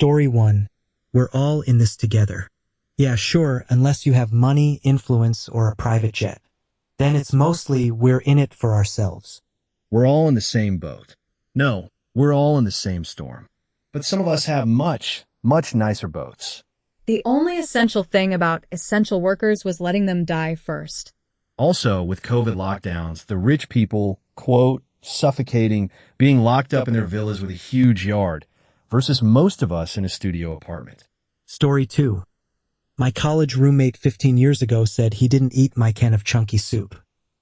Story 1. We're all in this together. Yeah, sure, unless you have money, influence, or a private jet. Then it's mostly we're in it for ourselves. We're all in the same boat. No, we're all in the same storm. But some of us have much, much nicer boats. The only essential thing about essential workers was letting them die first. Also, with COVID lockdowns, the rich people, quote, suffocating, being locked up in their villas with a huge yard, versus most of us in a studio apartment. Story 2. My college roommate 15 years ago said he didn't eat my can of chunky soup.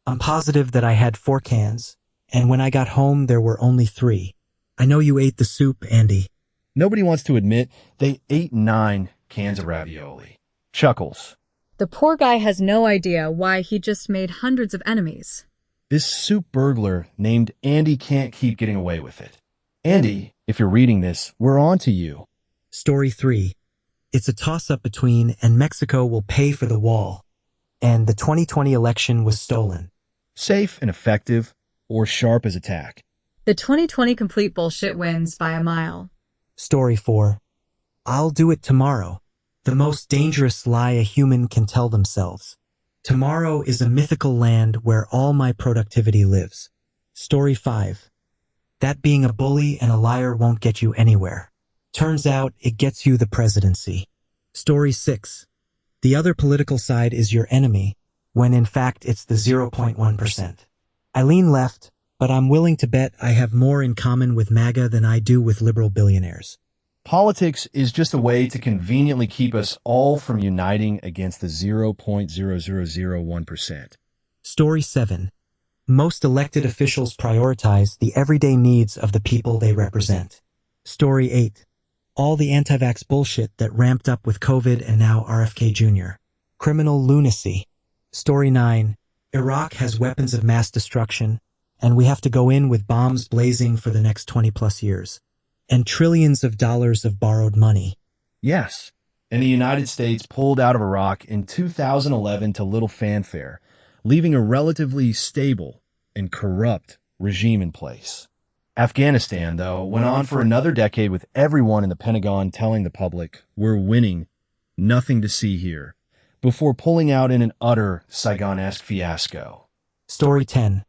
I'm positive that I had 4 cans, and when I got home there were only 3. I know you ate the soup, Andy. Nobody wants to admit they ate 9 cans of ravioli. Chuckles. The poor guy has no idea why he just made hundreds of enemies. This soup burglar named Andy can't keep getting away with it. Andy, if you're reading this, we're on to you. Story 3. It's a toss-up between and Mexico will pay for the wall, and the 2020 election was stolen. Safe and effective, or sharp as a tack. The 2020 complete bullshit wins by a mile. Story 4. I'll do it tomorrow. The most dangerous lie a human can tell themselves. Tomorrow is a mythical land where all my productivity lives. Story 5. That being a bully and a liar won't get you anywhere. Turns out it gets you the presidency. Story 6. The other political side is your enemy, when in fact it's the 0.1%. I lean left, but I'm willing to bet I have more in common with MAGA than I do with liberal billionaires. Politics is just a way to conveniently keep us all from uniting against the 0.0001%. Story 7. Most elected officials prioritize the everyday needs of the people they represent. Story 8. All the anti-vax bullshit that ramped up with COVID and now RFK Jr. Criminal lunacy. Story 9. Iraq has weapons of mass destruction, and we have to go in with bombs blazing for the next 20-plus years. And trillions of dollars of borrowed money. Yes, and the United States pulled out of Iraq in 2011 to little fanfare, leaving a relatively stable and corrupt regime in place. Afghanistan, though, went on for another decade with everyone in the Pentagon telling the public, we're winning, nothing to see here, before pulling out in an utter Saigon-esque fiasco. Story 10.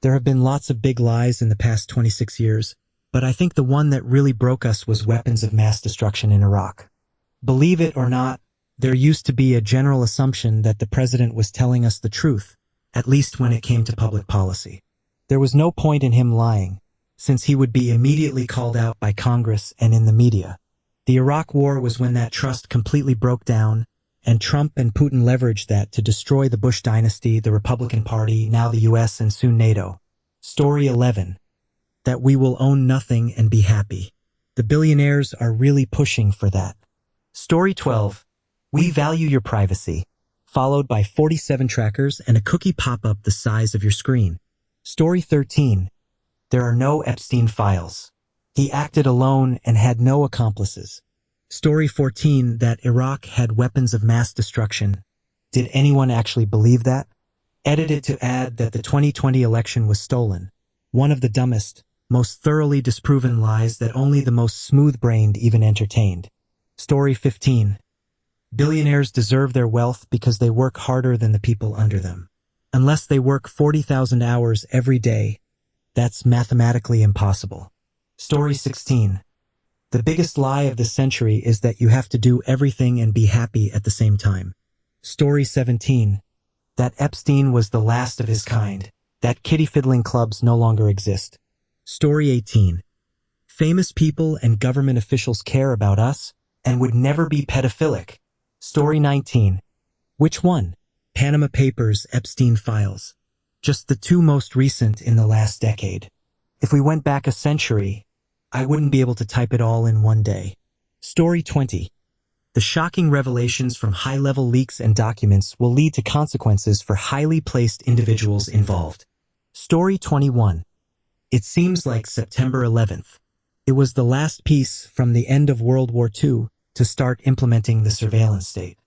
There have been lots of big lies in the past 26 years, but I think the one that really broke us was weapons of mass destruction in Iraq. Believe it or not, there used to be a general assumption that the president was telling us the truth, at least when it came to public policy. There was no point in him lying, since he would be immediately called out by Congress and in the media. The Iraq War was when that trust completely broke down, and Trump and Putin leveraged that to destroy the Bush dynasty, the Republican Party, now the US, and soon NATO. Story 11. That we will own nothing and be happy. The billionaires are really pushing for that. Story 12. We value your privacy, followed by 47 trackers and a cookie pop-up the size of your screen. Story 13. There are no Epstein files. He acted alone and had no accomplices. Story 14. That Iraq had weapons of mass destruction. Did anyone actually believe that? Edited to add that the 2020 election was stolen. One of the dumbest, most thoroughly disproven lies that only the most smooth-brained even entertained. Story 15. Billionaires deserve their wealth because they work harder than the people under them. Unless they work 40,000 hours every day, that's mathematically impossible. Story 16. The biggest lie of the century is that you have to do everything and be happy at the same time. Story 17. That Epstein was the last of his kind. That kitty fiddling clubs no longer exist. Story 18. Famous people and government officials care about us and would never be pedophilic. Story 19. Which one? Panama Papers, Epstein files. Just the 2 most recent in the last decade. If we went back a century, I wouldn't be able to type it all in one day. Story 20. The shocking revelations from high-level leaks and documents will lead to consequences for highly placed individuals involved. Story 21. It seems like September 11th. It was the last piece from the end of World War II to start implementing the surveillance state.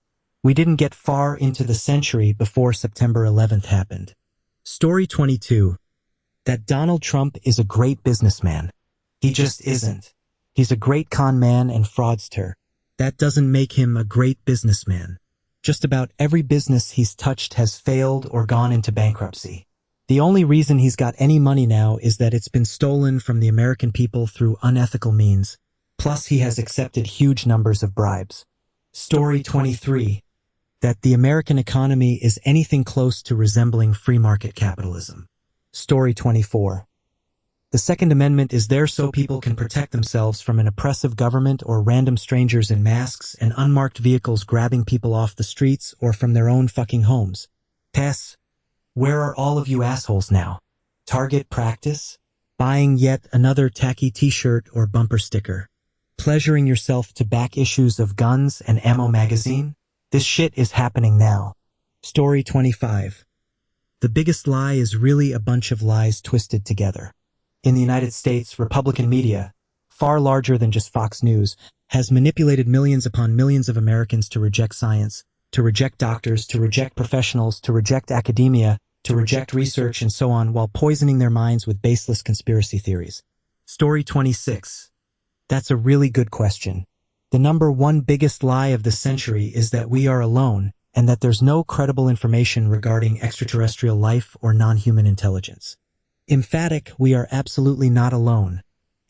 We didn't get far into the century before September 11th happened. Story 22. That Donald Trump is a great businessman. He just isn't. He's a great con man and fraudster. That doesn't make him a great businessman. Just about every business he's touched has failed or gone into bankruptcy. The only reason he's got any money now is that it's been stolen from the American people through unethical means. Plus, he has accepted huge numbers of bribes. Story 23. That the American economy is anything close to resembling free market capitalism. Story 24. The Second Amendment is there so people can protect themselves from an oppressive government or random strangers in masks and unmarked vehicles grabbing people off the streets or from their own fucking homes. Tess, where are all of you assholes now? Target practice? Buying yet another tacky t-shirt or bumper sticker? Pleasuring yourself to back issues of Guns and Ammo magazine? This shit is happening now. Story 25. The biggest lie is really a bunch of lies twisted together. In the United States, Republican media, far larger than just Fox News, has manipulated millions upon millions of Americans to reject science, to reject doctors, to reject professionals, to reject academia, to reject research, and so on, while poisoning their minds with baseless conspiracy theories. Story 26. That's a really good question. The number one biggest lie of the century is that we are alone, and that there's no credible information regarding extraterrestrial life or non-human intelligence. Emphatic, we are absolutely not alone,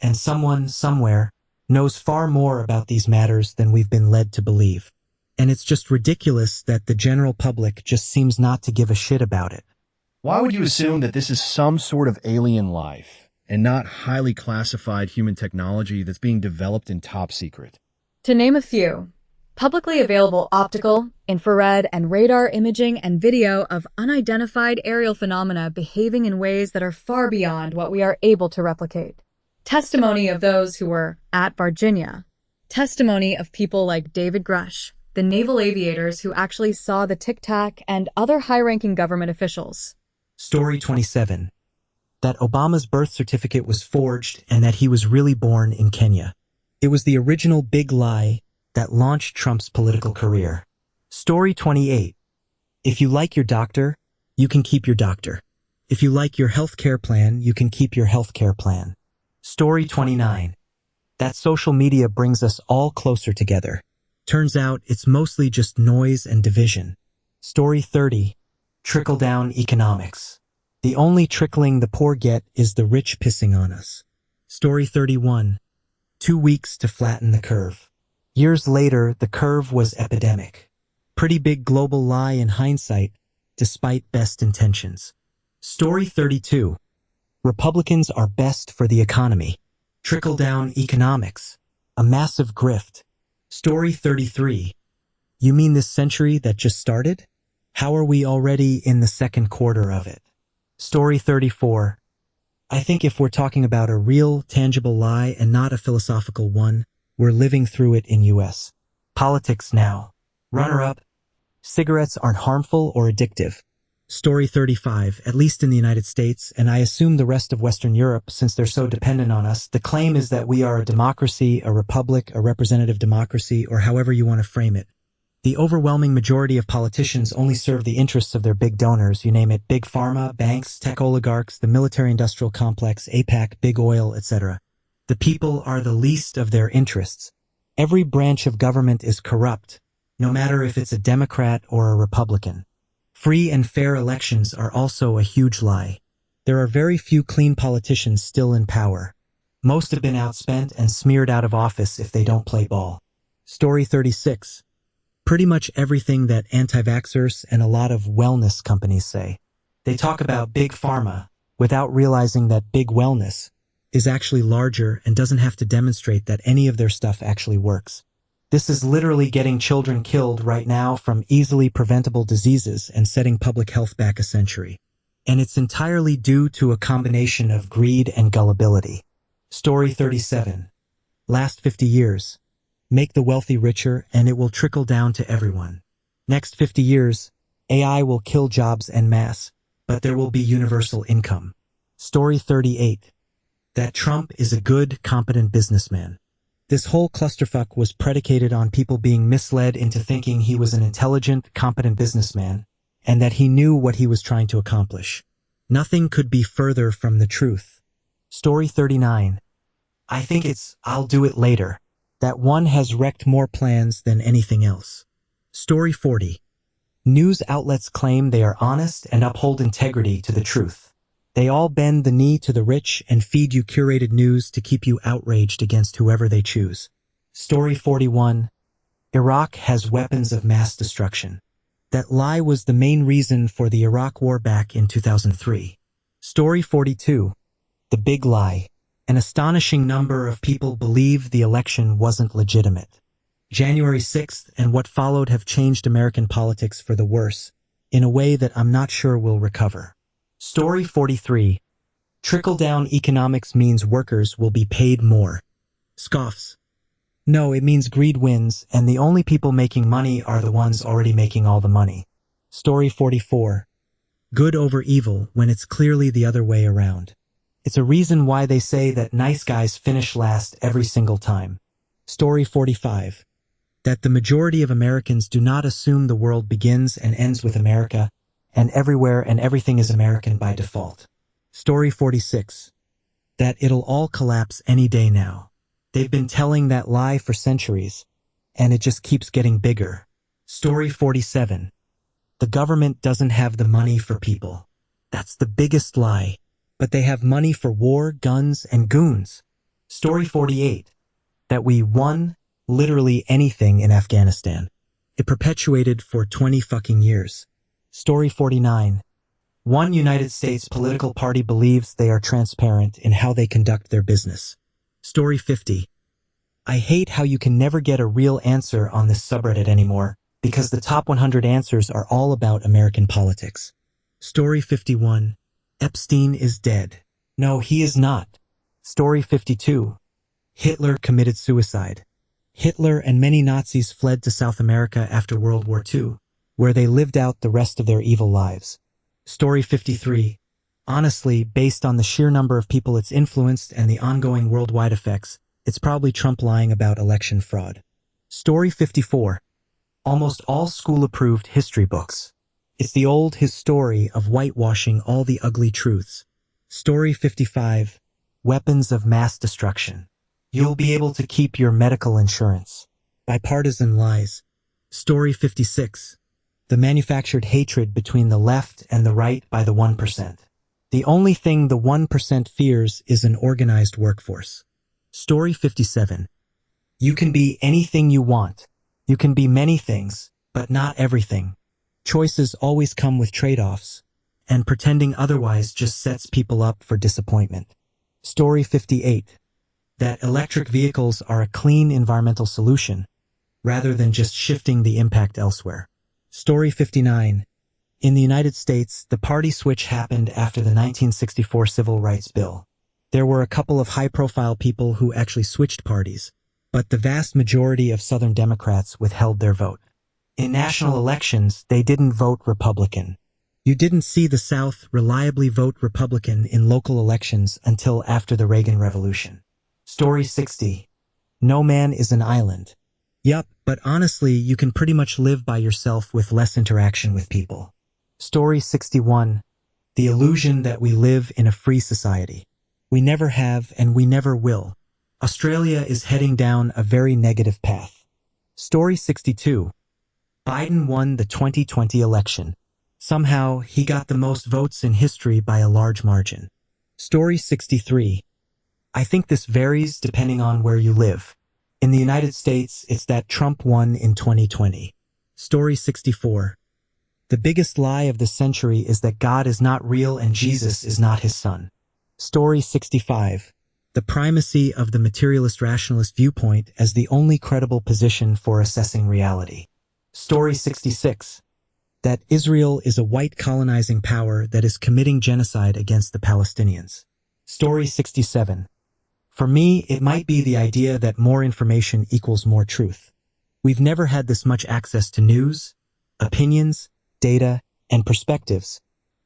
and someone, somewhere, knows far more about these matters than we've been led to believe. And it's just ridiculous that the general public just seems not to give a shit about it. Why would you assume that this is some sort of alien life and not highly classified human technology that's being developed in top secret? To name a few, publicly available optical, infrared, and radar imaging and video of unidentified aerial phenomena behaving in ways that are far beyond what we are able to replicate. Testimony of those who were at Virginia. Testimony of people like David Grush, the naval aviators who actually saw the Tic Tac, and other high-ranking government officials. Story 27. That Obama's birth certificate was forged and that he was really born in Kenya. It was the original big lie that launched Trump's political career. Story 28. If you like your doctor, you can keep your doctor. If you like your health care plan, you can keep your health care plan. Story 29. That social media brings us all closer together. Turns out it's mostly just noise and division. Story 30. Trickle-down economics. The only trickling the poor get is the rich pissing on us. Story 31. 2 weeks to flatten the curve. Years later, the curve was epidemic. Pretty big global lie in hindsight, despite best intentions. Story 32. Republicans are best for the economy. Trickle-down economics. A massive grift. Story 33. You mean this century that just started? How are we already in the second quarter of it? Story 34. I think if we're talking about a real, tangible lie and not a philosophical one, we're living through it in U.S. politics now. Runner-up. Cigarettes aren't harmful or addictive. Story 35, at least in the United States, and I assume the rest of Western Europe, since they're so dependent on us, the claim is that we are a democracy, a republic, a representative democracy, or however you want to frame it. The overwhelming majority of politicians only serve the interests of their big donors, you name it, big pharma, banks, tech oligarchs, the military-industrial complex, APAC, big oil, etc. The people are the least of their interests. Every branch of government is corrupt, no matter if it's a Democrat or a Republican. Free and fair elections are also a huge lie. There are very few clean politicians still in power. Most have been outspent and smeared out of office if they don't play ball. Story 36. Pretty much everything that anti-vaxxers and a lot of wellness companies say. They talk about big pharma without realizing that big wellness is actually larger and doesn't have to demonstrate that any of their stuff actually works. This is literally getting children killed right now from easily preventable diseases and setting public health back a century. And it's entirely due to a combination of greed and gullibility. Story 37. Last 50 years. Make the wealthy richer and it will trickle down to everyone. Next 50 years, AI will kill jobs en masse, but there will be universal income. Story 38. That Trump is a good, competent businessman. This whole clusterfuck was predicated on people being misled into thinking he was an intelligent, competent businessman, and that he knew what he was trying to accomplish. Nothing could be further from the truth. Story 39. I think it's I'll do it later. That one has wrecked more plans than anything else. Story 40. News outlets claim they are honest and uphold integrity to the truth. They all bend the knee to the rich and feed you curated news to keep you outraged against whoever they choose. Story 41. Iraq has weapons of mass destruction. That lie was the main reason for the Iraq War back in 2003. Story 42. The big lie. An astonishing number of people believe the election wasn't legitimate. January 6th and what followed have changed American politics for the worse, in a way that I'm not sure we'll recover. Story 43. Trickle-down economics means workers will be paid more. Scoffs. No, it means greed wins, and the only people making money are the ones already making all the money. Story 44. Good over evil when it's clearly the other way around. It's a reason why they say that nice guys finish last every single time. Story 45. That the majority of Americans do not assume the world begins and ends with America, and everywhere and everything is American by default. Story 46. That it'll all collapse any day now. They've been telling that lie for centuries, and it just keeps getting bigger. Story 47. The government doesn't have the money for people. That's the biggest lie. But they have money for war, guns, and goons. Story 48. That we won literally anything in Afghanistan. It perpetuated for 20 fucking years. Story 49. One United States political party believes they are transparent in how they conduct their business. Story 50. I hate how you can never get a real answer on this subreddit anymore because the top 100 answers are all about American politics. Story 51. Epstein is dead. No, he is not. Story 52. Hitler committed suicide. Hitler and many Nazis fled to South America after World War II, where they lived out the rest of their evil lives. Story 53. Honestly, based on the sheer number of people it's influenced and the ongoing worldwide effects, it's probably Trump lying about election fraud. Story 54. Almost all school-approved history books. It's the old his story of whitewashing all the ugly truths. Story 55. Weapons of mass destruction. You'll be able to keep your medical insurance. Bipartisan lies. Story 56. The manufactured hatred between the left and the right by the 1%. The only thing the 1% fears is an organized workforce. Story 57. You can be anything you want. You can be many things, but not everything. Choices always come with trade-offs, and pretending otherwise just sets people up for disappointment. Story 58. That electric vehicles are a clean environmental solution, rather than just shifting the impact elsewhere. Story 59. In the United States, the party switch happened after the 1964 Civil Rights Bill. There were a couple of high-profile people who actually switched parties, but the vast majority of Southern Democrats withheld their vote. In national elections, they didn't vote Republican. You didn't see the South reliably vote Republican in local elections until after the Reagan Revolution. Story 60. No man is an island. Yup, but honestly, you can pretty much live by yourself with less interaction with people. Story 61. The illusion that we live in a free society. We never have and we never will. Australia is heading down a very negative path. Story 62. Biden won the 2020 election. Somehow, he got the most votes in history by a large margin. Story 63. I think this varies depending on where you live. In the United States, it's that Trump won in 2020. Story 64. The biggest lie of the century is that God is not real and Jesus is not his son. Story 65. The primacy of the materialist rationalist viewpoint as the only credible position for assessing reality. Story 66. That Israel is a white colonizing power that is committing genocide against the Palestinians. Story 67. For me, it might be the idea that more information equals more truth. We've never had this much access to news, opinions, data, and perspectives,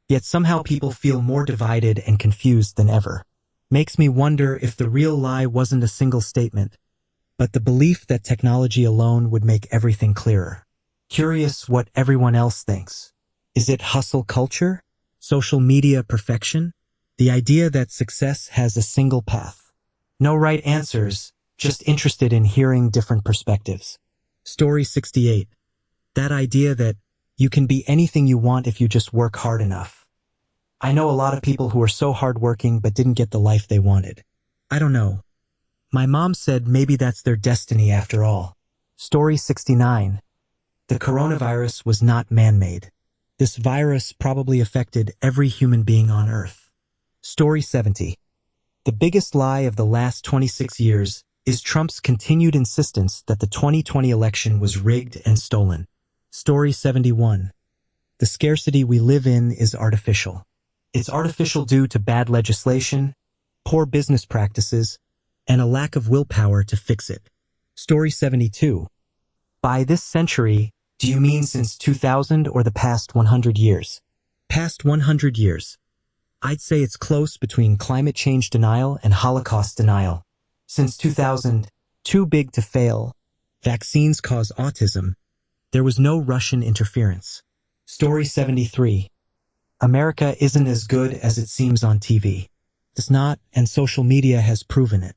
yet somehow people feel more divided and confused than ever. Makes me wonder if the real lie wasn't a single statement, but the belief that technology alone would make everything clearer. Curious what everyone else thinks. Is it hustle culture? Social media perfection? The idea that success has a single path? No right answers, just interested in hearing different perspectives. Story 68. That idea that you can be anything you want if you just work hard enough. I know a lot of people who are so hardworking but didn't get the life they wanted. I don't know. My mom said maybe that's their destiny after all. Story 69. The coronavirus was not man-made. This virus probably affected every human being on Earth. Story 70. The biggest lie of the last 26 years is Trump's continued insistence that the 2020 election was rigged and stolen. Story 71. The scarcity we live in is artificial. It's artificial due to bad legislation, poor business practices, and a lack of willpower to fix it. Story 72. By this century, do you mean since 2000 or the past 100 years? Past 100 years. I'd say it's close between climate change denial and Holocaust denial. Since 2000, too big to fail, vaccines cause autism, there was no Russian interference. Story 73. America isn't as good as it seems on TV. It's not, and social media has proven it.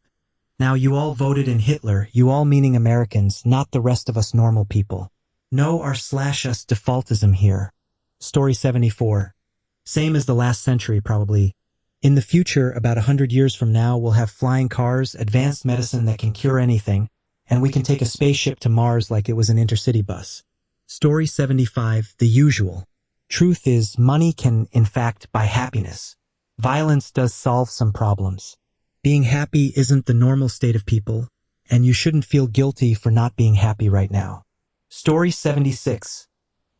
Now you all voted in Hitler, you all meaning Americans, not the rest of us normal people. No r/us defaultism here. Story 74. Same as the last century, probably. In the future, about 100 years from now, we'll have flying cars, advanced medicine that can cure anything, and we can take a spaceship to Mars like it was an intercity bus. Story 75. The usual. Truth is, money can, in fact, buy happiness. Violence does solve some problems. Being happy isn't the normal state of people, and you shouldn't feel guilty for not being happy right now. Story 76.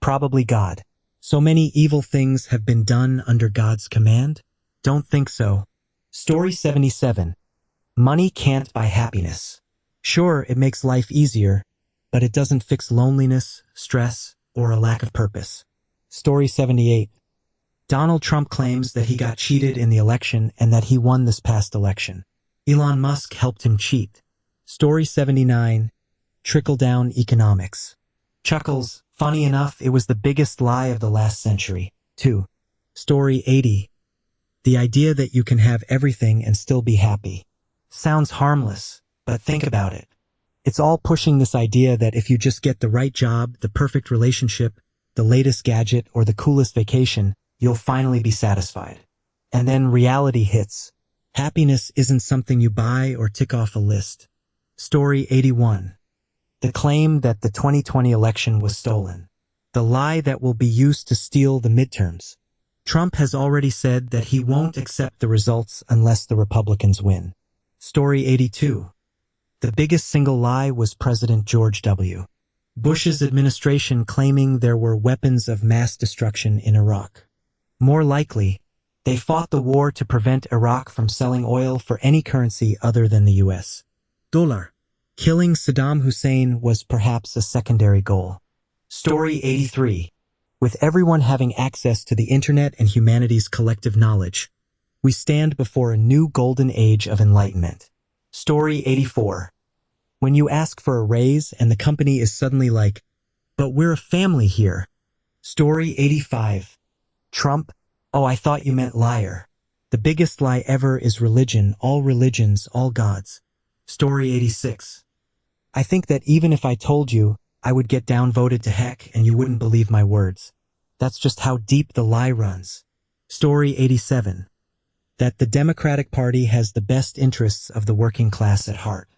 Probably God. So many evil things have been done under God's command? Don't think so. Story 77. Money can't buy happiness. Sure, it makes life easier, but it doesn't fix loneliness, stress, or a lack of purpose. Story 78. Donald Trump claims that he got cheated in the election and that he won this past election. Elon Musk helped him cheat. Story 79. Trickle-down economics. Chuckles. Funny enough, it was the biggest lie of the last century. 2. Story 80. The idea that you can have everything and still be happy. Sounds harmless, but think about it. It's all pushing this idea that if you just get the right job, the perfect relationship, the latest gadget, or the coolest vacation, you'll finally be satisfied. And then reality hits. Happiness isn't something you buy or tick off a list. Story 81. The claim that the 2020 election was stolen. The lie that will be used to steal the midterms. Trump has already said that he won't accept the results unless the Republicans win. Story 82. The biggest single lie was President George W. Bush's administration claiming there were weapons of mass destruction in Iraq. More likely, they fought the war to prevent Iraq from selling oil for any currency other than the US dollar. Killing Saddam Hussein was perhaps a secondary goal. Story 83. With everyone having access to the internet and humanity's collective knowledge, we stand before a new golden age of enlightenment. Story 84. When you ask for a raise and the company is suddenly like, but we're a family here. Story 85. Trump, oh, I thought you meant liar. The biggest lie ever is religion, all religions, all gods. Story 86. I think that even if I told you, I would get downvoted to heck and you wouldn't believe my words. That's just how deep the lie runs. Story 87. That the Democratic Party has the best interests of the working class at heart.